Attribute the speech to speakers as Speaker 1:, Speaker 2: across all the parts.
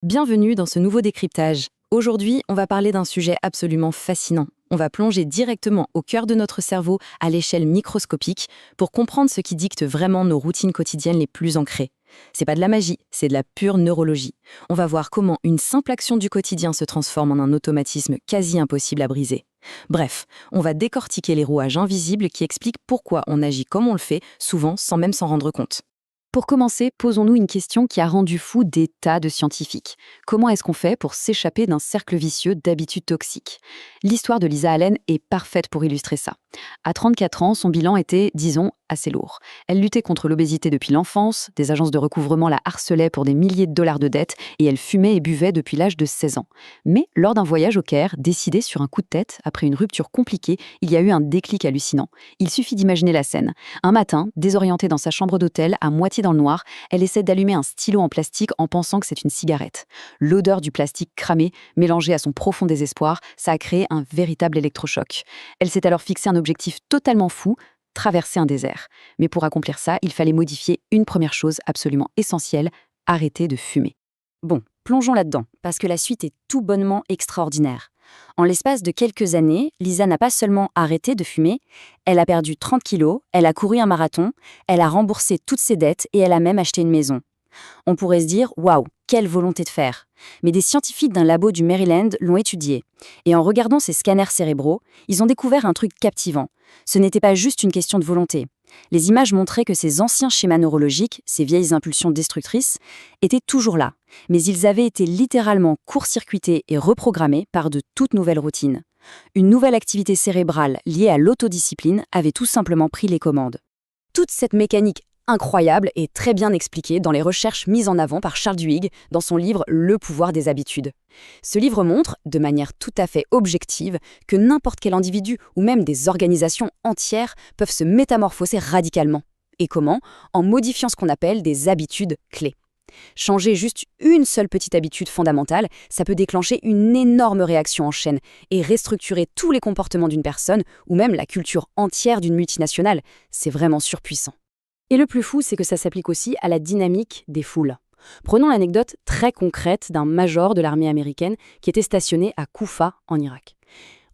Speaker 1: Bienvenue dans ce nouveau décryptage. Aujourd'hui, on va parler d'un sujet absolument fascinant. On va plonger directement au cœur de notre cerveau, à l'échelle microscopique, pour comprendre ce qui dicte vraiment nos routines quotidiennes les plus ancrées. C'est pas de la magie, c'est de la pure neurologie. On va voir comment une simple action du quotidien se transforme en un automatisme quasi impossible à briser. Bref, on va décortiquer les rouages invisibles qui expliquent pourquoi on agit comme on le fait, souvent sans même s'en rendre compte. Pour commencer, posons-nous une question qui a rendu fou des tas de scientifiques. Comment est-ce qu'on fait pour s'échapper d'un cercle vicieux d'habitudes toxiques? L'histoire de Lisa Allen est parfaite pour illustrer ça. À 34 ans, son bilan était, disons, assez lourd. Elle luttait contre l'obésité depuis l'enfance, des agences de recouvrement la harcelaient pour des milliers de dollars de dettes et elle fumait et buvait depuis l'âge de 16 ans. Mais lors d'un voyage au Caire, décidé sur un coup de tête, après une rupture compliquée, il y a eu un déclic hallucinant. Il suffit d'imaginer la scène. Un matin, désorientée dans sa chambre d'hôtel, à moitié dans le noir, elle essaie d'allumer un stylo en plastique en pensant que c'est une cigarette. L'odeur du plastique cramé, mélangée à son profond désespoir, ça a créé un véritable électrochoc. Elle s'est alors fixé un objectif totalement fou, traverser un désert. Mais pour accomplir ça, il fallait modifier une première chose absolument essentielle, arrêter de fumer. Bon, plongeons là-dedans, parce que la suite est tout bonnement extraordinaire. En l'espace de quelques années, Lisa n'a pas seulement arrêté de fumer, elle a perdu 30 kilos, elle a couru un marathon, elle a remboursé toutes ses dettes et elle a même acheté une maison. On pourrait se dire « Waouh, quelle volonté de faire !» Mais des scientifiques d'un labo du Maryland l'ont étudiée. Et en regardant ces scanners cérébraux, ils ont découvert un truc captivant. Ce n'était pas juste une question de volonté. Les images montraient que ces anciens schémas neurologiques, ces vieilles impulsions destructrices, étaient toujours là. Mais ils avaient été littéralement court-circuités et reprogrammés par de toutes nouvelles routines. Une nouvelle activité cérébrale liée à l'autodiscipline avait tout simplement pris les commandes. Toute cette mécanique incroyable et très bien expliquée dans les recherches mises en avant par Charles Duhigg dans son livre Le pouvoir des habitudes. Ce livre montre, de manière tout à fait objective, que n'importe quel individu ou même des organisations entières peuvent se métamorphoser radicalement. Et comment? En modifiant ce qu'on appelle des habitudes clés. Changer juste une seule petite habitude fondamentale, ça peut déclencher une énorme réaction en chaîne et restructurer tous les comportements d'une personne ou même la culture entière d'une multinationale. C'est vraiment surpuissant. Et le plus fou, c'est que ça s'applique aussi à la dynamique des foules. Prenons l'anecdote très concrète d'un major de l'armée américaine qui était stationné à Koufa, en Irak.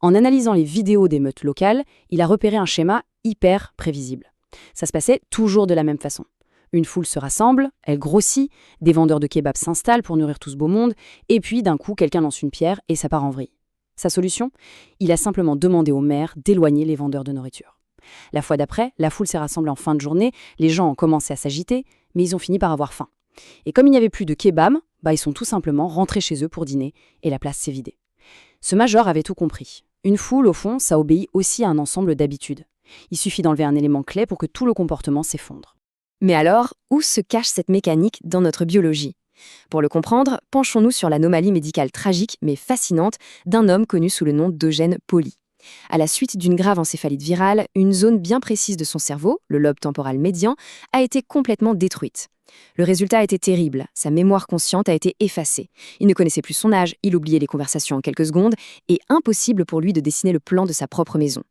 Speaker 1: En analysant les vidéos des meutes locales, il a repéré un schéma hyper prévisible. Ça se passait toujours de la même façon. Une foule se rassemble, elle grossit, des vendeurs de kebabs s'installent pour nourrir tout ce beau monde, et puis d'un coup, quelqu'un lance une pierre et ça part en vrille. Sa solution? Il a simplement demandé au maire d'éloigner les vendeurs de nourriture. La fois d'après, la foule s'est rassemblée en fin de journée, les gens ont commencé à s'agiter, mais ils ont fini par avoir faim. Et comme il n'y avait plus de kebab, ils sont tout simplement rentrés chez eux pour dîner, et la place s'est vidée. Ce major avait tout compris. Une foule, au fond, ça obéit aussi à un ensemble d'habitudes. Il suffit d'enlever un élément clé pour que tout le comportement s'effondre. Mais alors, où se cache cette mécanique dans notre biologie? Pour le comprendre, penchons-nous sur l'anomalie médicale tragique mais fascinante d'un homme connu sous le nom d'Eugène Pauly. À la suite d'une grave encéphalite virale, une zone bien précise de son cerveau, le lobe temporal médian, a été complètement détruite. Le résultat a été terrible, sa mémoire consciente a été effacée. Il ne connaissait plus son âge, il oubliait les conversations en quelques secondes, et impossible pour lui de dessiner le plan de sa propre maison.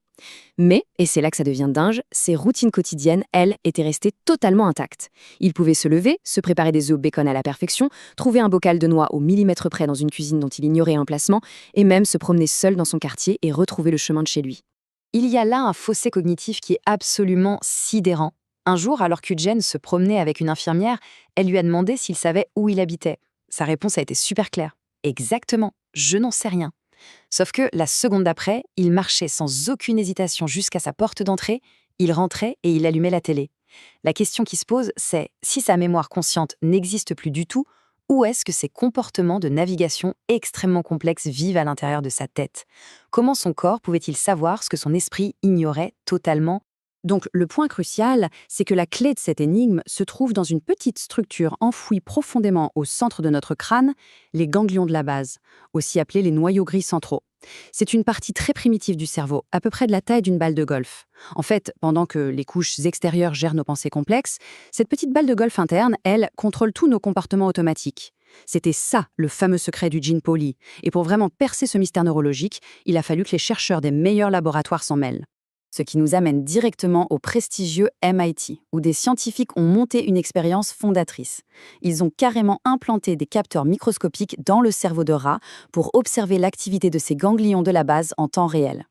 Speaker 1: Mais, et c'est là que ça devient dingue, ses routines quotidiennes, elles, étaient restées totalement intactes. Il pouvait se lever, se préparer des œufs bacon à la perfection, trouver un bocal de noix au millimètre près dans une cuisine dont il ignorait l'emplacement, et même se promener seul dans son quartier et retrouver le chemin de chez lui. Il y a là un fossé cognitif qui est absolument sidérant. Un jour, alors qu'Eugène se promenait avec une infirmière, elle lui a demandé s'il savait où il habitait. Sa réponse a été super claire. Exactement, je n'en sais rien. Sauf que la seconde d'après, il marchait sans aucune hésitation jusqu'à sa porte d'entrée, il rentrait et il allumait la télé. La question qui se pose, c'est si sa mémoire consciente n'existe plus du tout, où est-ce que ces comportements de navigation extrêmement complexes vivent à l'intérieur de sa tête? Comment son corps pouvait-il savoir ce que son esprit ignorait totalement? Donc le point crucial, c'est que la clé de cette énigme se trouve dans une petite structure enfouie profondément au centre de notre crâne, les ganglions de la base, aussi appelés les noyaux gris centraux. C'est une partie très primitive du cerveau, à peu près de la taille d'une balle de golf. En fait, pendant que les couches extérieures gèrent nos pensées complexes, cette petite balle de golf interne, elle, contrôle tous nos comportements automatiques. C'était ça, le fameux secret du gène Pauly. Et pour vraiment percer ce mystère neurologique, il a fallu que les chercheurs des meilleurs laboratoires s'en mêlent. Ce qui nous amène directement au prestigieux MIT, où des scientifiques ont monté une expérience fondatrice. Ils ont carrément implanté des capteurs microscopiques dans le cerveau de rat pour observer l'activité de ces ganglions de la base en temps réel.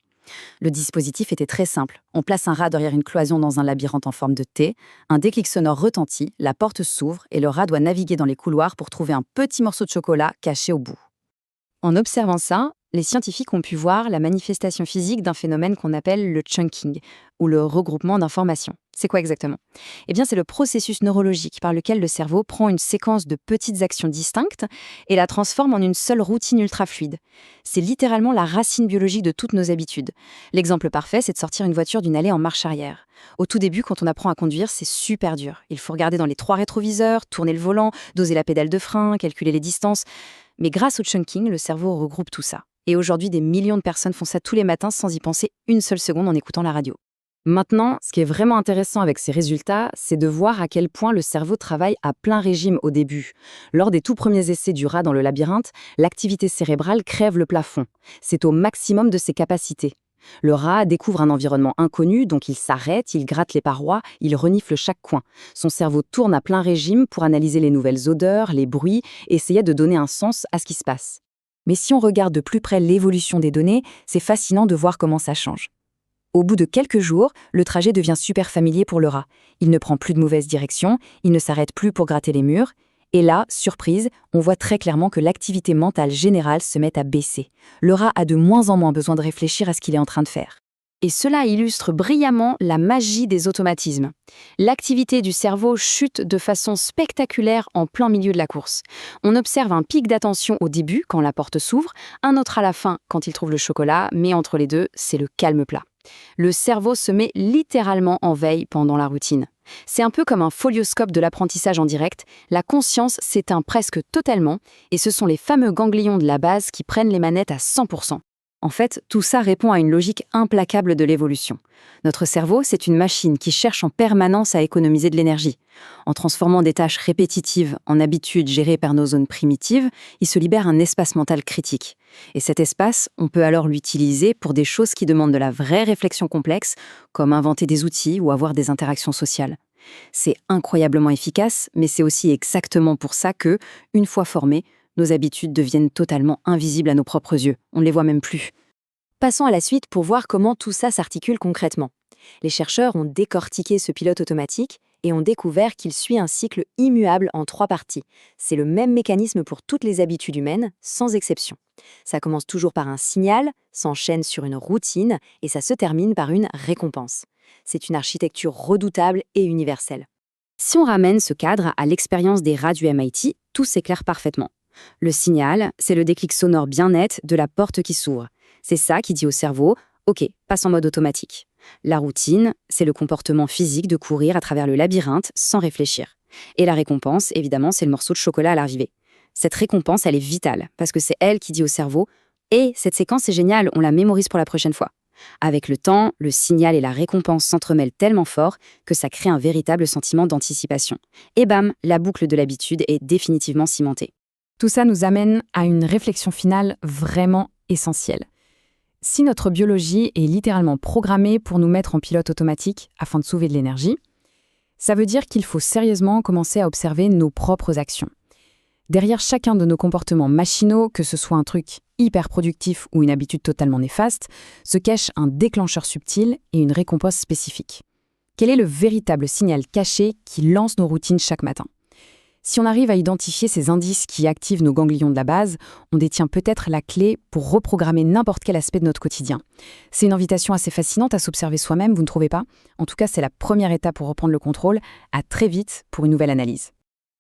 Speaker 1: Le dispositif était très simple. On place un rat derrière une cloison dans un labyrinthe en forme de T, un déclic sonore retentit, la porte s'ouvre et le rat doit naviguer dans les couloirs pour trouver un petit morceau de chocolat caché au bout. En observant ça, les scientifiques ont pu voir la manifestation physique d'un phénomène qu'on appelle le chunking, ou le regroupement d'informations. C'est quoi exactement? Eh bien, c'est le processus neurologique par lequel le cerveau prend une séquence de petites actions distinctes et la transforme en une seule routine ultra fluide. C'est littéralement la racine biologique de toutes nos habitudes. L'exemple parfait, c'est de sortir une voiture d'une allée en marche arrière. Au tout début, quand on apprend à conduire, c'est super dur. Il faut regarder dans les 3 rétroviseurs, tourner le volant, doser la pédale de frein, calculer les distances. Mais grâce au chunking, le cerveau regroupe tout ça. Et aujourd'hui, des millions de personnes font ça tous les matins sans y penser une seule seconde en écoutant la radio. Maintenant, ce qui est vraiment intéressant avec ces résultats, c'est de voir à quel point le cerveau travaille à plein régime au début. Lors des tout premiers essais du rat dans le labyrinthe, l'activité cérébrale crève le plafond. C'est au maximum de ses capacités. Le rat découvre un environnement inconnu, donc il s'arrête, il gratte les parois, il renifle chaque coin. Son cerveau tourne à plein régime pour analyser les nouvelles odeurs, les bruits, et essayer de donner un sens à ce qui se passe. Mais si on regarde de plus près l'évolution des données, c'est fascinant de voir comment ça change. Au bout de quelques jours, le trajet devient super familier pour le rat. Il ne prend plus de mauvaise direction, il ne s'arrête plus pour gratter les murs. Et là, surprise, on voit très clairement que l'activité mentale générale se met à baisser. Le rat a de moins en moins besoin de réfléchir à ce qu'il est en train de faire. Et cela illustre brillamment la magie des automatismes. L'activité du cerveau chute de façon spectaculaire en plein milieu de la course. On observe un pic d'attention au début, quand la porte s'ouvre, un autre à la fin, quand il trouve le chocolat, mais entre les deux, c'est le calme plat. Le cerveau se met littéralement en veille pendant la routine. C'est un peu comme un folioscope de l'apprentissage en direct, la conscience s'éteint presque totalement, et ce sont les fameux ganglions de la base qui prennent les manettes à 100%. En fait, tout ça répond à une logique implacable de l'évolution. Notre cerveau, c'est une machine qui cherche en permanence à économiser de l'énergie. En transformant des tâches répétitives en habitudes gérées par nos zones primitives, il se libère un espace mental critique. Et cet espace, on peut alors l'utiliser pour des choses qui demandent de la vraie réflexion complexe, comme inventer des outils ou avoir des interactions sociales. C'est incroyablement efficace, mais c'est aussi exactement pour ça que, une fois formés, nos habitudes deviennent totalement invisibles à nos propres yeux. On ne les voit même plus. Passons à la suite pour voir comment tout ça s'articule concrètement. Les chercheurs ont décortiqué ce pilote automatique et ont découvert qu'il suit un cycle immuable en 3 parties. C'est le même mécanisme pour toutes les habitudes humaines, sans exception. Ça commence toujours par un signal, s'enchaîne sur une routine et ça se termine par une récompense. C'est une architecture redoutable et universelle. Si on ramène ce cadre à l'expérience des rats du MIT, tout s'éclaire parfaitement. Le signal, c'est le déclic sonore bien net de la porte qui s'ouvre. C'est ça qui dit au cerveau « Ok, passe en mode automatique ». La routine, c'est le comportement physique de courir à travers le labyrinthe sans réfléchir. Et la récompense, évidemment, c'est le morceau de chocolat à l'arrivée. Cette récompense, elle est vitale, parce que c'est elle qui dit au cerveau « Et cette séquence est géniale, on la mémorise pour la prochaine fois ». Avec le temps, le signal et la récompense s'entremêlent tellement fort que ça crée un véritable sentiment d'anticipation. Et bam, la boucle de l'habitude est définitivement cimentée. Tout ça nous amène à une réflexion finale vraiment essentielle. Si notre biologie est littéralement programmée pour nous mettre en pilote automatique afin de sauver de l'énergie, ça veut dire qu'il faut sérieusement commencer à observer nos propres actions. Derrière chacun de nos comportements machinaux, que ce soit un truc hyper productif ou une habitude totalement néfaste, se cache un déclencheur subtil et une récompense spécifique. Quel est le véritable signal caché qui lance nos routines chaque matin ? Si on arrive à identifier ces indices qui activent nos ganglions de la base, on détient peut-être la clé pour reprogrammer n'importe quel aspect de notre quotidien. C'est une invitation assez fascinante à s'observer soi-même, vous ne trouvez pas ? En tout cas, c'est la première étape pour reprendre le contrôle. À très vite pour une nouvelle analyse.